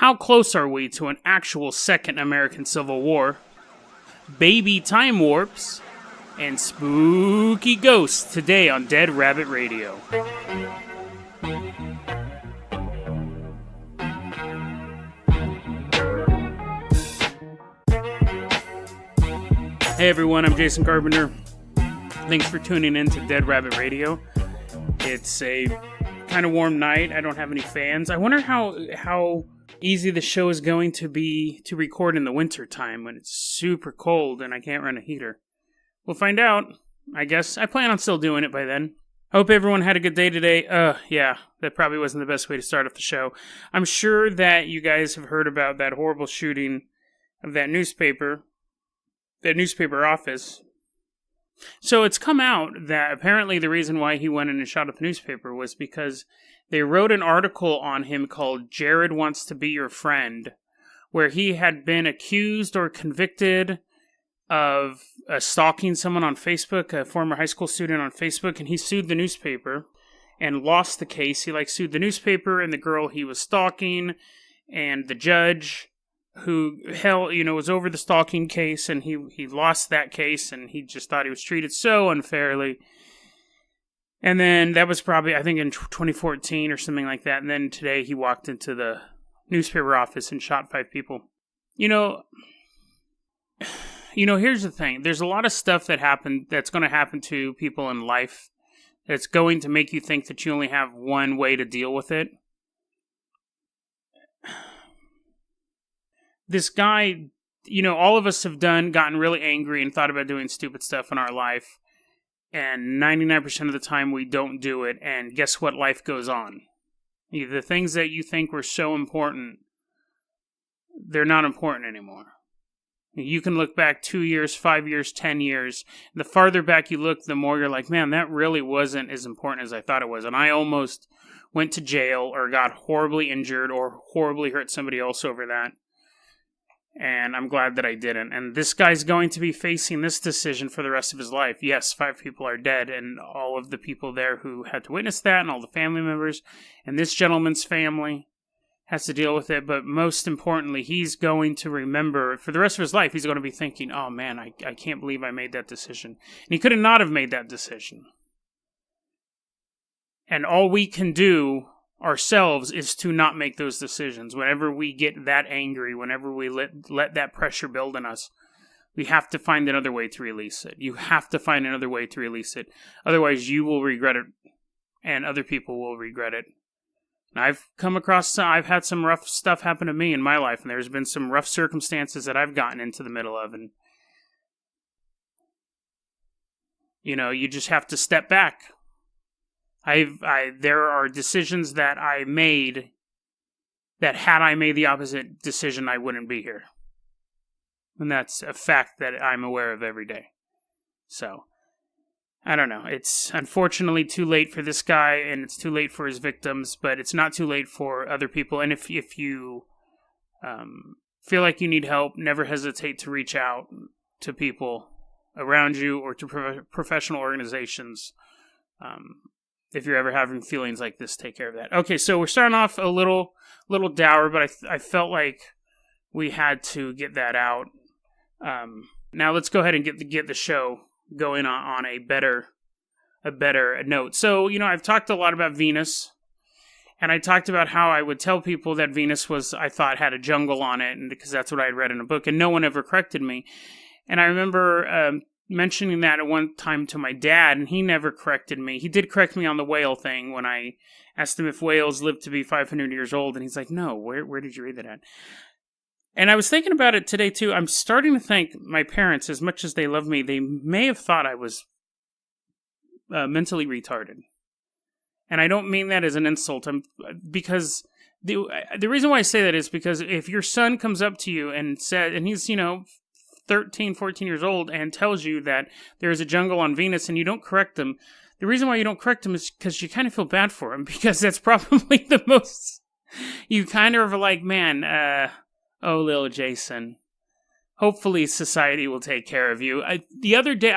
How close are we to an actual second American Civil War? Baby time warps and spooky ghosts today on Dead Rabbit Radio. Hey everyone, I'm Jason Carpenter. Thanks for tuning in to Dead Rabbit Radio. It's a kind of warm night. I don't have any fans. I wonder how easy the show is going to be to record in the winter time when it's super cold and I can't run a heater. We'll find out, I guess. I plan on still doing it by then. Hope everyone had a good day today. Yeah, that probably wasn't the best way to start off the show. I'm sure that you guys have heard about that horrible shooting of that newspaper office. So it's come out that apparently the reason why he went in and shot up the newspaper was because they wrote an article on him called Jarrod Wants to Be Your Friend, where he had been accused or convicted of stalking someone on Facebook, a former high school student on Facebook, and he sued the newspaper and lost the case. He sued the newspaper and the girl he was stalking and the judge who was over the stalking case, and he lost that case, and he just thought he was treated so unfairly. And then that was probably, I think, in 2014 or something like that. And then today he walked into the newspaper office and shot 5 people. Here's the thing. There's a lot of stuff that's going to happen to people in life that's going to make you think that you only have one way to deal with it. This guy, all of us have gotten really angry and thought about doing stupid stuff in our life. And 99% of the time we don't do it. And guess what? Life goes on. The things that you think were so important, they're not important anymore. You can look back 2 years, 5 years, 10 years. The farther back you look, the more you're like, man, that really wasn't as important as I thought it was. And I almost went to jail or got horribly injured or horribly hurt somebody else over that. And I'm glad that I didn't. And this guy's going to be facing this decision for the rest of his life. Yes, 5 people are dead, and all of the people there who had to witness that, and all the family members, and this gentleman's family has to deal with it. But most importantly, he's going to remember, for the rest of his life, he's going to be thinking, oh man, I can't believe I made that decision. And he could not have made that decision. And all we can do ourselves is to not make those decisions. Whenever we get that angry, whenever we let that pressure build in us, we have to find another way to release it. You have to find another way to release it. Otherwise, you will regret it, and other people will regret it. And I've had some rough stuff happen to me in my life, and there's been some rough circumstances that I've gotten into the middle of, and you just have to step back. There are decisions that I made that had I made the opposite decision, I wouldn't be here. And that's a fact that I'm aware of every day. So, I don't know. It's unfortunately too late for this guy, and it's too late for his victims, but it's not too late for other people. And if you feel like you need help, never hesitate to reach out to people around you or to professional organizations. If you're ever having feelings like this, take care of that. Okay, so we're starting off a little dour, but I felt like we had to get that out. Now let's go ahead and get the show going on a better note. So, I've talked a lot about Venus, and I talked about how I would tell people that Venus I thought had a jungle on it, and because that's what I had read in a book, and no one ever corrected me. And I remember mentioning that at one time to my dad, and he never corrected me. He did correct me on the whale thing when I asked him if whales lived to be 500 years old, and he's like, no, where did you read that at? And I was thinking about it today, too. I'm starting to think my parents, as much as they love me, they may have thought I was mentally retarded. And I don't mean that as an insult, because the reason why I say that is because if your son comes up to you and said, and he's, 13, 14 years old and tells you that there's a jungle on Venus and you don't correct them, the reason why you don't correct them is because you kind of feel bad for him, because that's probably the most, you kind of are like, man, oh, little Jason, hopefully society will take care of you. I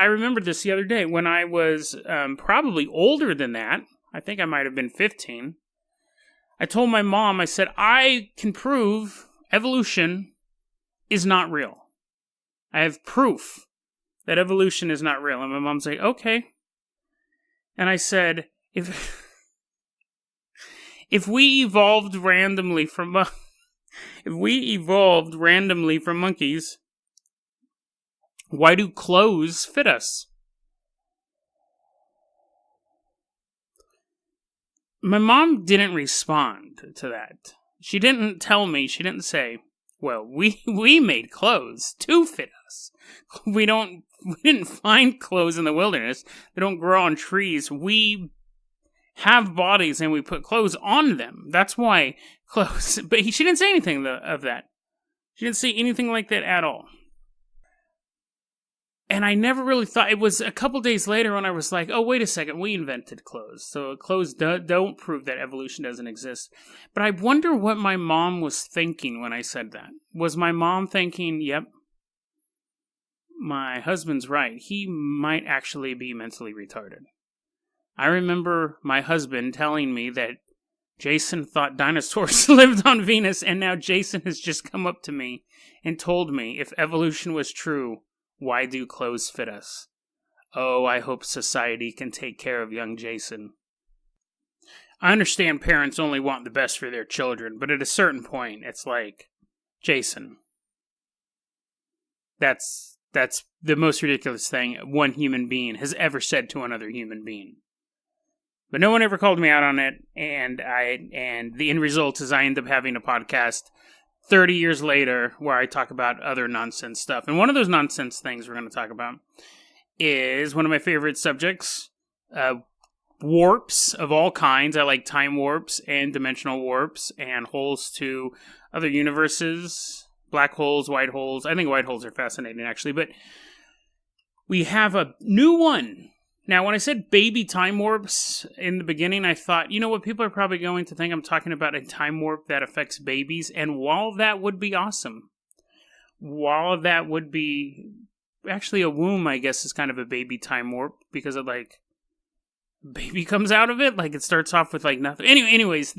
remember this the other day when I was probably older than that. I think I might have been 15. I told my mom, I said, I can prove evolution is not real. I have proof that evolution is not real. And my mom's like, okay. And I said, if we evolved randomly from monkeys, why do clothes fit us? My mom didn't respond to that. She didn't tell me, she didn't say, well, we made clothes to fit us. We didn't find clothes in the wilderness. They don't grow on trees. We have bodies and we put clothes on them. That's why clothes. But she didn't say anything of that. She didn't say anything like that at all. And I never really thought, it was a couple days later when I was like, oh, wait a second, we invented clothes. So clothes don't prove that evolution doesn't exist. But I wonder what my mom was thinking when I said that. Was my mom thinking, yep, my husband's right. He might actually be mentally retarded. I remember my husband telling me that Jason thought dinosaurs lived on Venus, and now Jason has just come up to me and told me if evolution was true, why do clothes fit us? Oh, I hope society can take care of young Jason. I understand parents only want the best for their children, but at a certain point, it's like, Jason, that's the most ridiculous thing one human being has ever said to another human being. But no one ever called me out on it, and the end result is I end up having a podcast 30 years later where I talk about other nonsense stuff. And one of those nonsense things we're going to talk about is one of my favorite subjects, warps of all kinds. I like time warps and dimensional warps and holes to other universes, black holes, white holes. I think white holes are fascinating, actually. But we have a new one. Now, when I said baby time warps in the beginning, I thought, you know what, people are probably going to think I'm talking about a time warp that affects babies, and while that would be awesome, while that would be, actually a womb, I guess, is kind of a baby time warp, because it, like, baby comes out of it, like, it starts off with, like, nothing. Anyways,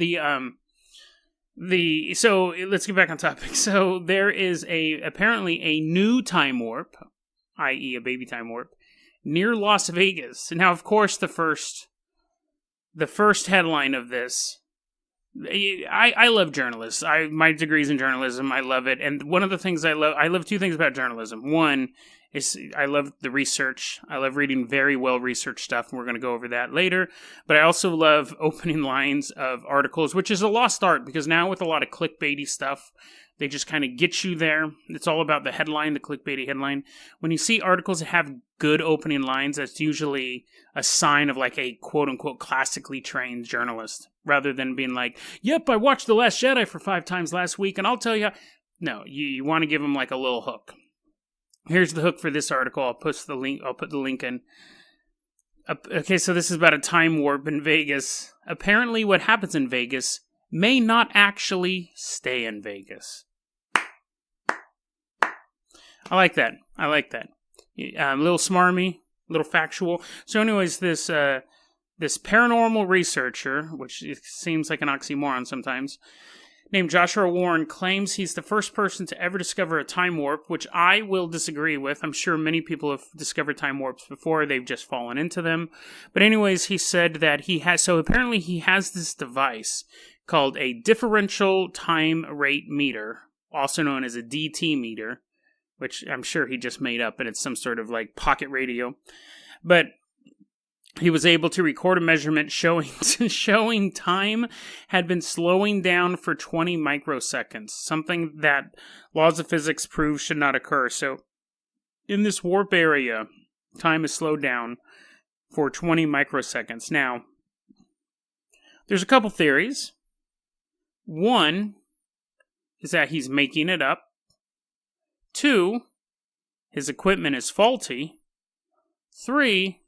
so, let's get back on topic. So, there is apparently a new time warp, i.e. a baby time warp, near Las Vegas. Now, of course, the first headline of this, I love journalists. My degree's in journalism. I love it. And one of the things I love two things about journalism. One is I love the research. I love reading very well-researched stuff, and we're going to go over that later. But I also love opening lines of articles, which is a lost art, because now with a lot of clickbaity stuff, they just kind of get you there. It's all about the headline, the clickbaity headline. When you see articles that have good opening lines, that's usually a sign of like a quote-unquote classically trained journalist, rather than being like, yep, I watched The Last Jedi for 5 times last week, and I'll tell you. No, you want to give them like a little hook. Here's the hook for this article. I'll put the link in. Okay, so this is about a time warp in Vegas. Apparently what happens in Vegas may not actually stay in Vegas. I like that. A little smarmy, a little factual. So anyways, this paranormal researcher, which seems like an oxymoron sometimes, named Joshua Warren, claims he's the first person to ever discover a time warp, which I will disagree with. I'm sure many people have discovered time warps before. They've just fallen into them. But anyways, he said that apparently he has this device called a differential time rate meter, also known as a DT meter, which I'm sure he just made up, and it's some sort of like pocket radio. But he was able to record a measurement showing time had been slowing down for 20 microseconds, something that laws of physics prove should not occur. So in this warp area, time is slowed down for 20 microseconds. Now, there's a couple theories. One is that he's making it up. 2, his equipment is faulty. 3,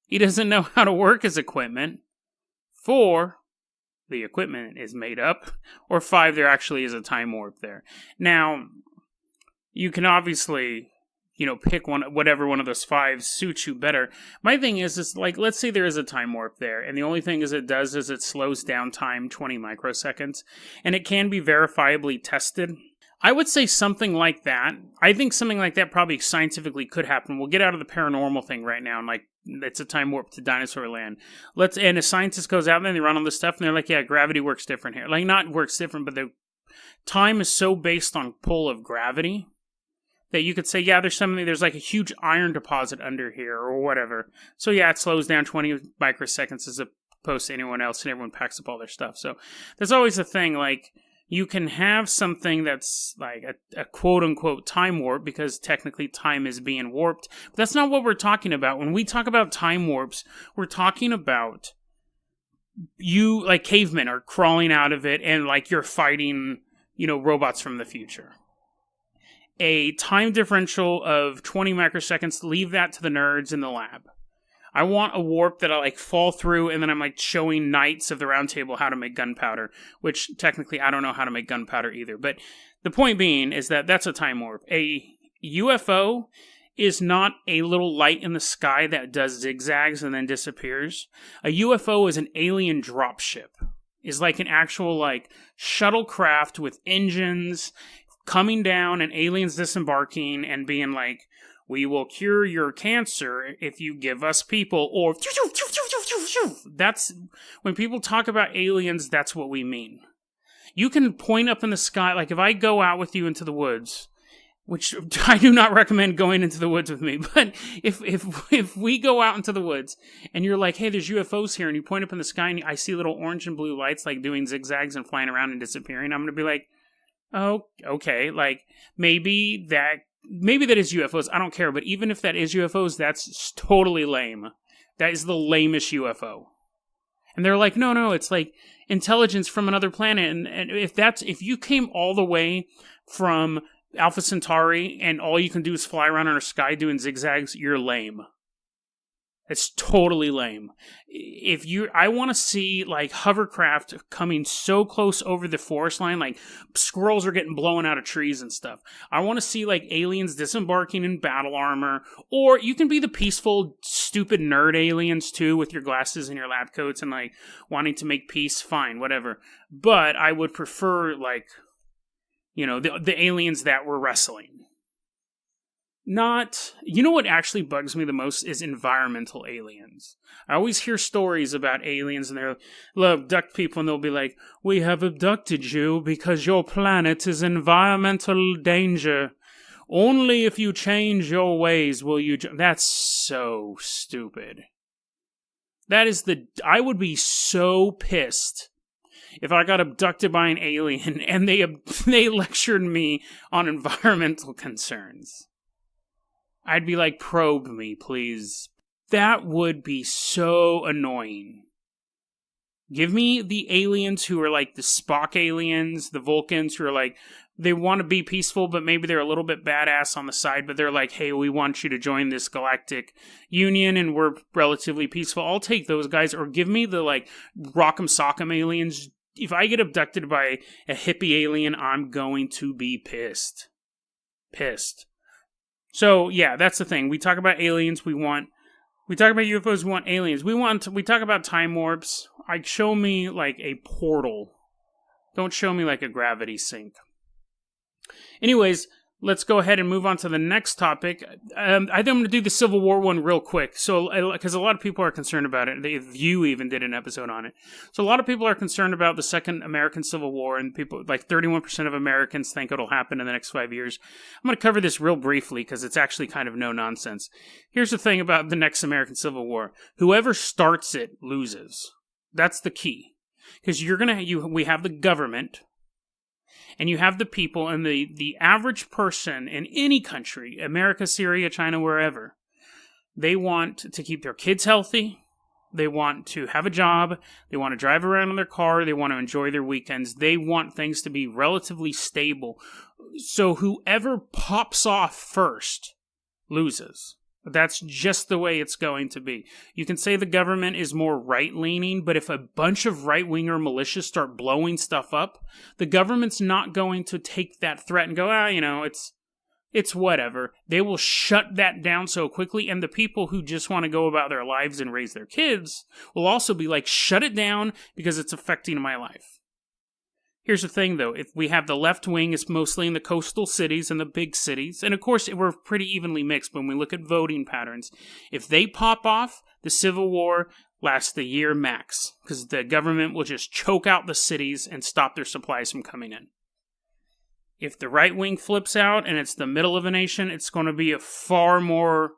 he doesn't know how to work his equipment. 4, the equipment is made up. Or 5, there actually is a time warp there. Now, you can obviously pick whatever one of those 5 suits you better. My thing is like, let's say there is a time warp there, and the only thing it does is it slows down time 20 microseconds, and it can be verifiably tested. I would say something like that. I think something like that probably scientifically could happen. We'll get out of the paranormal thing right now, and like, it's a time warp to dinosaur land. And a scientist goes out there and they run all this stuff, and they're like, yeah, gravity works different here. Like, not works different, but the time is so based on pull of gravity that you could say, yeah, there's like a huge iron deposit under here or whatever. So yeah, it slows down 20 microseconds as opposed to anyone else, and everyone packs up all their stuff. So there's always a thing, like, you can have something that's like a quote-unquote time warp because technically time is being warped. But that's not what we're talking about. When we talk about time warps, we're talking about you, like, cavemen are crawling out of it and, like, you're fighting, robots from the future. A time differential of 20 microseconds, leave that to the nerds in the lab. I want a warp that I, like, fall through, and then I'm, like, showing knights of the round table how to make gunpowder, which technically I don't know how to make gunpowder either. But the point being is that that's a time warp. A UFO is not a little light in the sky that does zigzags and then disappears. A UFO is an alien dropship. Is like an actual, like, shuttlecraft with engines coming down and aliens disembarking and being like, we will cure your cancer if you give us people, or that's, when people talk about aliens, that's what we mean. You can point up in the sky, like if I go out with you into the woods, which I do not recommend going into the woods with me, but if we go out into the woods and you're like, hey, there's UFOs here, and you point up in the sky and I see little orange and blue lights like doing zigzags and flying around and disappearing, I'm going to be like, oh, okay, like maybe that is UFOs, I don't care, but even if that is UFOs, that's totally lame. That is the lamest UFO. And they're like, no, it's like intelligence from another planet, and if you came all the way from Alpha Centauri and all you can do is fly around in our sky doing zigzags, you're lame. It's totally lame. I want to see, like, hovercraft coming so close over the forest line, like squirrels are getting blown out of trees and stuff. I want to see, like, aliens disembarking in battle armor, or you can be the peaceful, stupid nerd aliens too, with your glasses and your lab coats and, like, wanting to make peace. Fine, whatever. But I would prefer, like, the aliens that were wrestling. What actually bugs me the most is environmental aliens. I always hear stories about aliens and they'll abduct people and they'll be like, we have abducted you because your planet is in environmental danger. Only if you change your ways will you... That's so stupid. I would be so pissed if I got abducted by an alien and they lectured me on environmental concerns. I'd be like, probe me, please. That would be so annoying. Give me the aliens who are like the Spock aliens, the Vulcans who are like, they want to be peaceful, but maybe they're a little bit badass on the side, but they're like, hey, we want you to join this galactic union and we're relatively peaceful. I'll take those guys. Or give me the, like, Rock'em Sock'em aliens. If I get abducted by a hippie alien, I'm going to be pissed. So, yeah, that's the thing. We talk about aliens, we talk about UFOs, we want aliens. We talk about time warps. Show me, like, a portal. Don't show me, like, a gravity sink. Anyways, let's go ahead and move on to the next topic. I think I'm going to do the Civil War one real quick. So, because a lot of people are concerned about it. You even did an episode on it. So, a lot of people are concerned about the Second American Civil War, and people, like 31% of Americans think it'll happen in the next 5 years. I'm going to cover this real briefly because it's actually kind of no nonsense. Here's the thing about the next American Civil War. Whoever starts it loses. That's the key. Because we have the government, and you have the people, and the average person in any country, America, Syria, China, wherever, they want to keep their kids healthy, they want to have a job, they want to drive around in their car, they want to enjoy their weekends, they want things to be relatively stable. So whoever pops off first loses. That's just the way it's going to be. You can say the government is more right-leaning, but if a bunch of right-winger militias start blowing stuff up, the government's not going to take that threat and go, it's whatever. They will shut that down so quickly, and the people who just want to go about their lives and raise their kids will also be like, shut it down because it's affecting my life. Here's the thing, though. If we have the left wing, it's mostly in the coastal cities and the big cities. And, of course, we're pretty evenly mixed when we look at voting patterns. If they pop off, the Civil War lasts a year max because the government will just choke out the cities and stop their supplies from coming in. If the right wing flips out and it's the middle of a nation, it's going to be a far more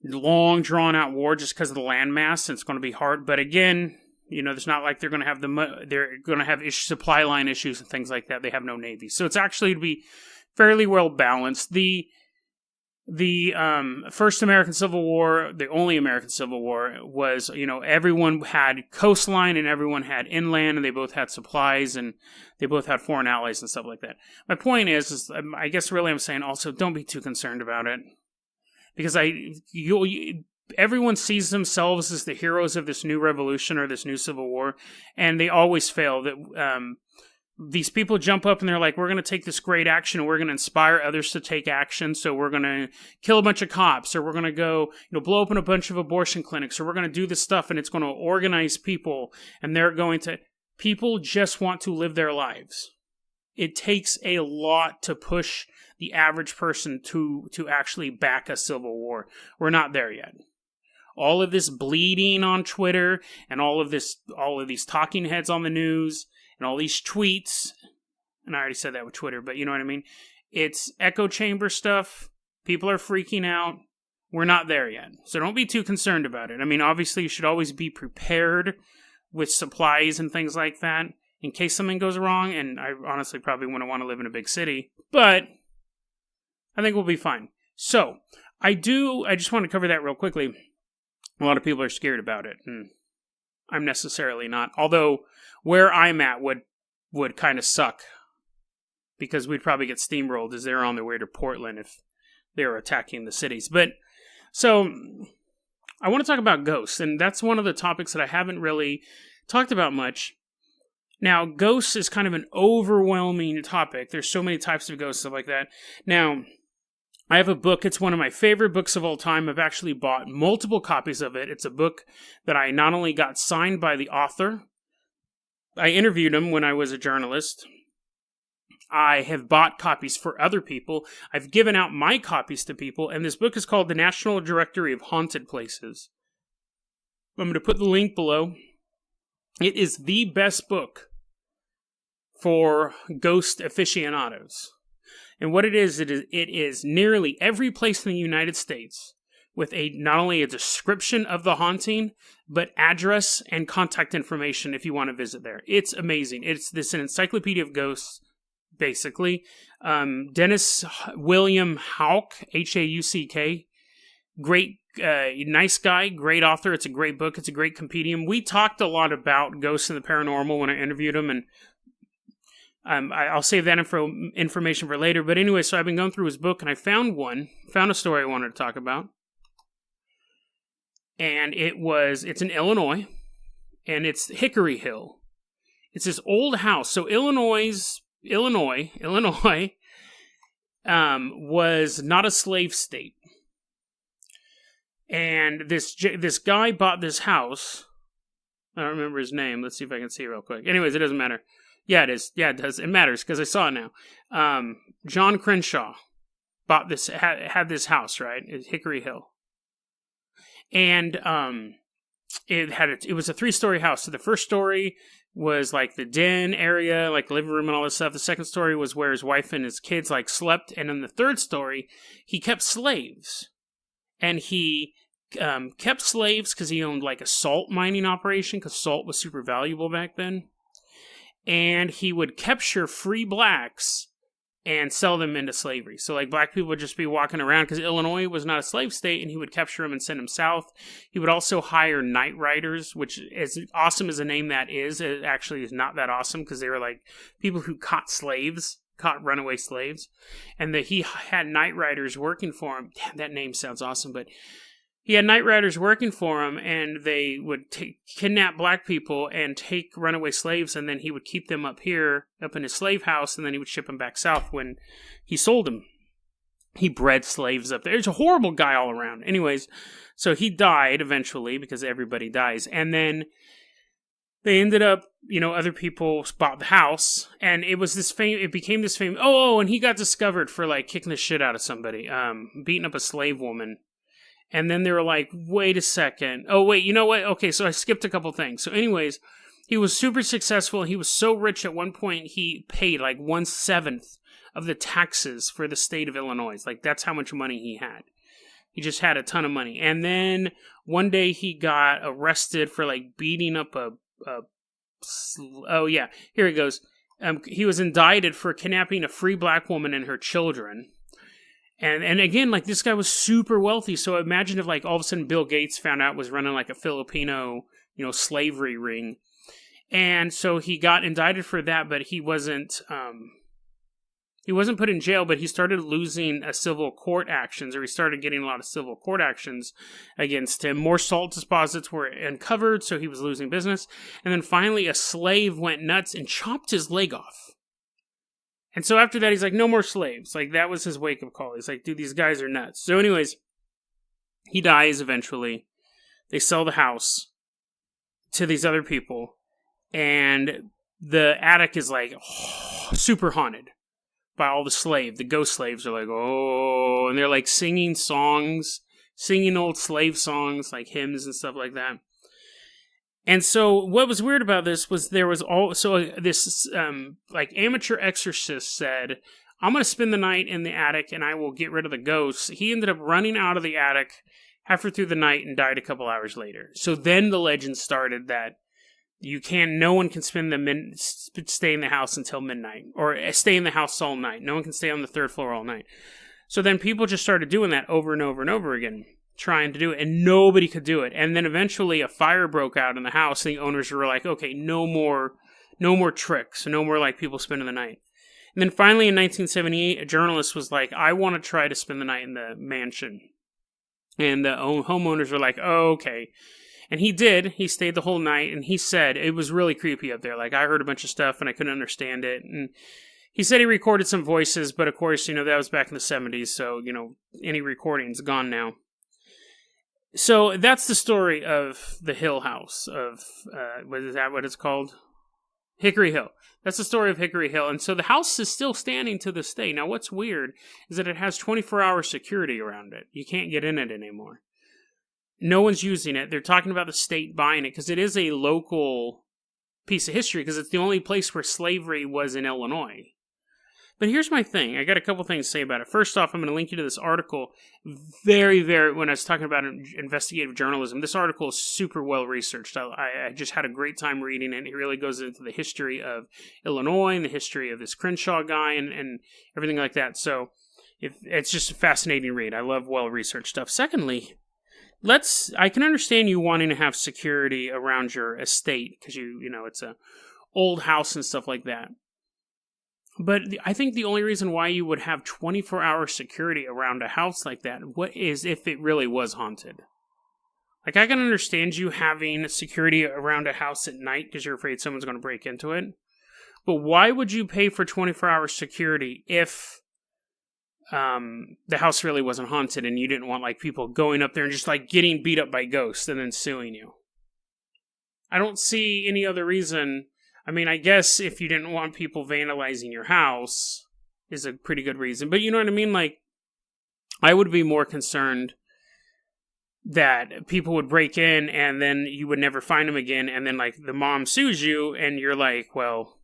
long, drawn-out war just because of the landmass, and it's going to be hard. But, again, there's not like they're going to have supply line issues and things like that. They have no navy, so it's actually to be fairly well balanced. The first American Civil War, the only American Civil War, was everyone had coastline and everyone had inland, and they both had supplies and they both had foreign allies and stuff like that. My point is I guess really I'm saying also don't be too concerned about it, because everyone sees themselves as the heroes of this new revolution or this new civil war, and they always fail. That these people jump up and they're like, we're going to take this great action and we're going to inspire others to take action. So we're going to kill a bunch of cops, or we're going to go, blow open a bunch of abortion clinics, or we're going to do this stuff, and it's going to organize people, and people just want to live their lives. It takes a lot to push the average person to actually back a civil war. We're not there yet. All of this bleeding on Twitter and all of these talking heads on the news and all these tweets, and I already said that with Twitter, but you know what I mean? It's echo chamber stuff. People are freaking out. We're not there yet. So don't be too concerned about it. I mean, obviously you should always be prepared with supplies and things like that in case something goes wrong, and I honestly probably wouldn't want to live in a big city, but I think we'll be fine. So, I just want to cover that real quickly. A lot of people are scared about it, and I'm necessarily not. Although, where I'm at would kind of suck, because we'd probably get steamrolled as they're on their way to Portland if they were attacking the cities. But, so, I want to talk about ghosts, and that's one of the topics that I haven't really talked about much. Now, ghosts is kind of an overwhelming topic. There's so many types of ghosts, stuff like that. Now, I have a book. It's one of my favorite books of all time. I've actually bought multiple copies of it. It's a book that I not only got signed by the author, I interviewed him when I was a journalist. I have bought copies for other people. I've given out my copies to people, and this book is called The National Directory of Haunted Places. I'm going to put the link below. It is the best book for ghost aficionados. And what it is nearly every place in the United States with not only a description of the haunting, but address and contact information if you want to visit there. It's amazing. It's an encyclopedia of ghosts, basically. Dennis William Hauck, Hauck, great, nice guy, great author. It's a great book. It's a great compendium. We talked a lot about ghosts and the paranormal when I interviewed him, and I'll save that information for later. But anyway, so I've been going through his book, and I found a story I wanted to talk about. And it's in Illinois, and it's Hickory Hill. It's this old house. So Illinois was not a slave state. And this guy bought this house. I don't remember his name. Let's see if I can see it real quick. Anyways, it doesn't matter. Yeah, it is. Yeah, it does. It matters because I saw it now. John Crenshaw bought this, had this house, right? It's Hickory Hill. And it was a 3-story house. So the first story was like the den area, like the living room and all this stuff. The second story was where his wife and his kids like slept. And in the third story, he kept slaves. And he kept slaves because he owned like a salt mining operation, because salt was super valuable back then. And he would capture free blacks and sell them into slavery. So like black people would just be walking around, because Illinois was not a slave state, and he would capture them and send them south. He would also hire night riders, which, as awesome as a name that is, it actually is not that awesome, because they were like people who caught runaway slaves. And that he had night riders working for him. Damn, that name sounds awesome, but he had night riders working for him, and they would kidnap black people and take runaway slaves, and then he would keep them up here, up in his slave house, and then he would ship them back south when he sold them. He bred slaves up there. He's a horrible guy all around. Anyways, so he died eventually, because everybody dies, and then they ended up, other people bought the house, and it was it became this famous, and he got discovered for, like, kicking the shit out of somebody, beating up a slave woman. And then they were like, wait a second. Oh, wait, you know what? Okay, so I skipped a couple things. So anyways, he was super successful. He was so rich at one point, he paid like 1/7 of the taxes for the state of Illinois. Like, that's how much money he had. He just had a ton of money. And then one day he got arrested for, like, beating up oh, yeah, here it goes. He was indicted for kidnapping a free black woman and her children. And again, like, this guy was super wealthy. So imagine if, like, all of a sudden Bill Gates found out was running, like, a Filipino, slavery ring. And so he got indicted for that, but he wasn't put in jail, but he started losing civil court actions, or he started getting a lot of civil court actions against him. More salt deposits were uncovered, so he was losing business. And then finally a slave went nuts and chopped his leg off. And so after that, he's like, no more slaves. Like, that was his wake-up call. He's like, dude, these guys are nuts. So anyways, he dies eventually. They sell the house to these other people. And the attic is, like, super haunted by all the ghost slaves are like, oh, and they're, like, singing old slave songs, like hymns and stuff like that. And so what was weird about this was there was this like, amateur exorcist said, I'm going to spend the night in the attic and I will get rid of the ghosts. He ended up running out of the attic halfway through the night and died a couple hours later. So then the legend started that no one can stay in the house until midnight, or stay in the house all night. No one can stay on the third floor all night. So then people just started doing that over and over and over again, trying to do it, and nobody could do it. And then eventually a fire broke out in the house, and the owners were like, okay, no more tricks, no more, like, people spending the night. And then finally in 1978, a journalist was like, I want to try to spend the night in the mansion. And the homeowners were like, oh, okay. And he did. He stayed the whole night, and he said it was really creepy up there. Like, I heard a bunch of stuff, and I couldn't understand it. And he said he recorded some voices, but of course, that was back in the 70s, so, any recording's gone now. So that's the story of the Hill House of, is that what it's called? Hickory Hill. That's the story of Hickory Hill. And so the house is still standing to this day. Now, what's weird is that it has 24-hour security around it. You can't get in it anymore. No one's using it. They're talking about the state buying it because it is a local piece of history, because it's the only place where slavery was in Illinois. But here's my thing. I got a couple things to say about it. First off, I'm going to link you to this article. Very, very, when I was talking about investigative journalism, this article is super well researched. I just had a great time reading it. It really goes into the history of Illinois and the history of this Crenshaw guy and everything like that. So it's just a fascinating read. I love well-researched stuff. Secondly, I can understand you wanting to have security around your estate because it's a old house and stuff like that. But I think the only reason why you would have 24-hour security around a house like that, what is if it really was haunted? Like, I can understand you having security around a house at night because you're afraid someone's going to break into it. But why would you pay for 24-hour security if the house really wasn't haunted and you didn't want, like, people going up there and just, like, getting beat up by ghosts and then suing you? I don't see any other reason. I mean, I guess if you didn't want people vandalizing your house is a pretty good reason. But you know what I mean? Like, I would be more concerned that people would break in and then you would never find them again. And then, like, the mom sues you and you're like, well,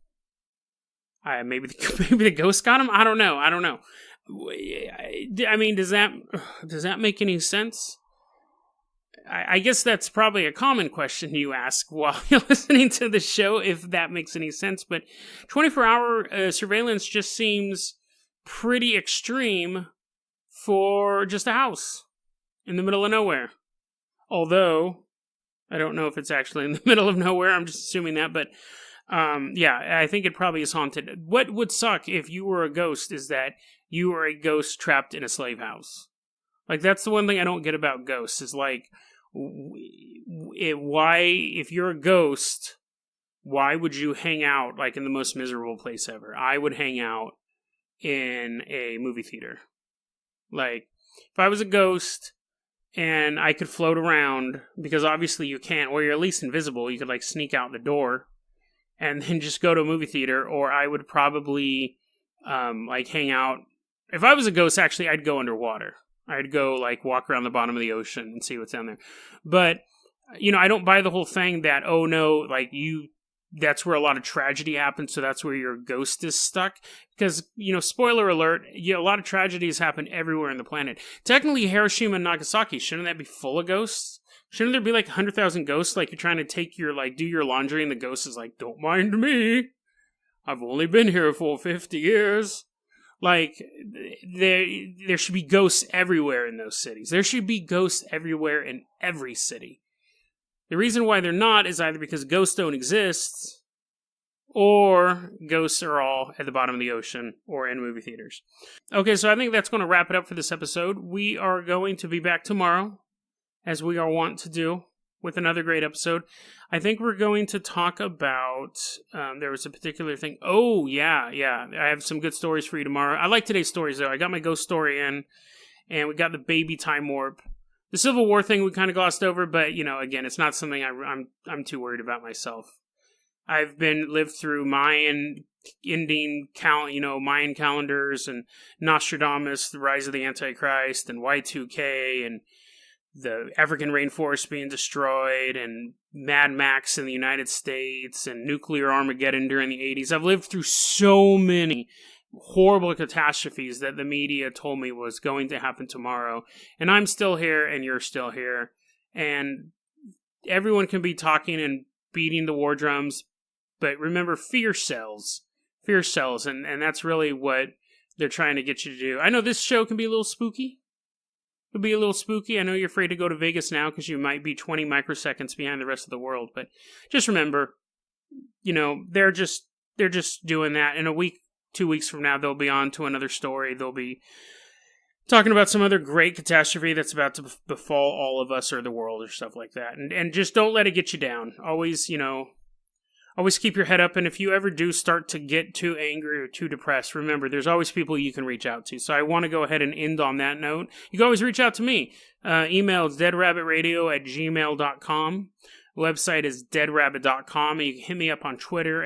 maybe the ghost got him? I don't know. I mean, does that make any sense? I guess that's probably a common question you ask while you're listening to the show, if that makes any sense. But 24-hour surveillance just seems pretty extreme for just a house in the middle of nowhere. Although, I don't know if it's actually in the middle of nowhere. I'm just assuming that. But, yeah, I think it probably is haunted. What would suck if you were a ghost is that you were a ghost trapped in a slave house. Like, that's the one thing I don't get about ghosts, is like, why, if you're a ghost, why would you hang out, like, in the most miserable place ever? I would hang out in a movie theater. Like, if I was a ghost and I could float around, because obviously you can't, or you're at least invisible, you could, like, sneak out the door and then just go to a movie theater, or I would probably, like, hang out. If I was a ghost, actually, I'd go underwater. I'd go, like, walk around the bottom of the ocean and see what's down there. But, you know, I don't buy the whole thing that, oh, no, like, that's where a lot of tragedy happens, so that's where your ghost is stuck. Because, you know, spoiler alert, a lot of tragedies happen everywhere on the planet. Technically, Hiroshima and Nagasaki, shouldn't that be full of ghosts? Shouldn't there be, like, 100,000 ghosts? Like, you're trying to take your, like, do your laundry, and the ghost is like, don't mind me. I've only been here for 50 years. Like, there should be ghosts everywhere in those cities. There should be ghosts everywhere in every city. The reason why they're not is either because ghosts don't exist, or ghosts are all at the bottom of the ocean or in movie theaters. Okay, so I think that's going to wrap it up for this episode. We are going to be back tomorrow, as we are wont to do, with another great episode. I think we're going to talk about, there was a particular thing. Oh, yeah. I have some good stories for you tomorrow. I like today's stories, though. I got my ghost story in, and we got the baby time warp. The Civil War thing we kind of glossed over, but, you know, again, it's not something I'm too worried about myself. I've lived through Mayan ending Mayan calendars, and Nostradamus, the rise of the Antichrist, and Y2K, and the African rainforest being destroyed, and Mad Max in the United States, and nuclear Armageddon during the 80s. I've lived through so many horrible catastrophes that the media told me was going to happen tomorrow. And I'm still here, and you're still here. And everyone can be talking and beating the war drums, but remember, fear sells. Fear sells, and that's really what they're trying to get you to do. I know this show can be a little spooky. It'll be a little spooky. I know you're afraid to go to Vegas now because you might be 20 microseconds behind the rest of the world. But just remember, you know, they're just doing that. In a week, 2 weeks from now, they'll be on to another story. They'll be talking about some other great catastrophe that's about to befall all of us or the world or stuff like that. And just don't let it get you down. Always, you know, always keep your head up, and if you ever do start to get too angry or too depressed, remember, there's always people you can reach out to. So I want to go ahead and end on that note. You can always reach out to me. Email is deadrabbitradio@gmail.com. Website is deadrabbit.com, and you can hit me up on Twitter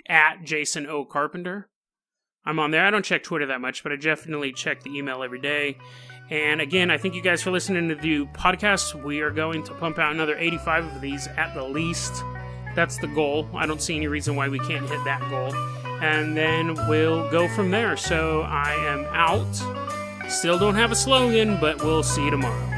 at Jason O. Carpenter. I'm on there. I don't check Twitter that much, but I definitely check the email every day. And again, I thank you guys for listening to the podcast. We are going to pump out another 85 of these at the least. That's the goal. I don't see any reason why we can't hit that goal. And then we'll go from there. So I am out. Still don't have a slogan, but we'll see you tomorrow.